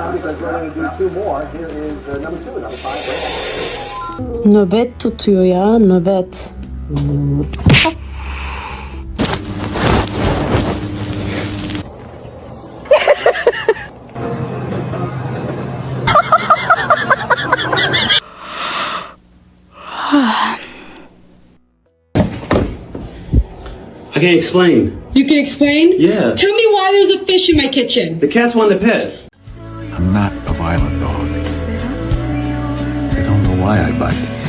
down because we're going to do two more. Here is number two, another 5. Nöbet tutuyor ya, nöbet. I can't explain. You can explain? Yeah. Tell me why there's a fish in my kitchen. The cats want to pet. I'm not a violent dog. They don't know why I bite.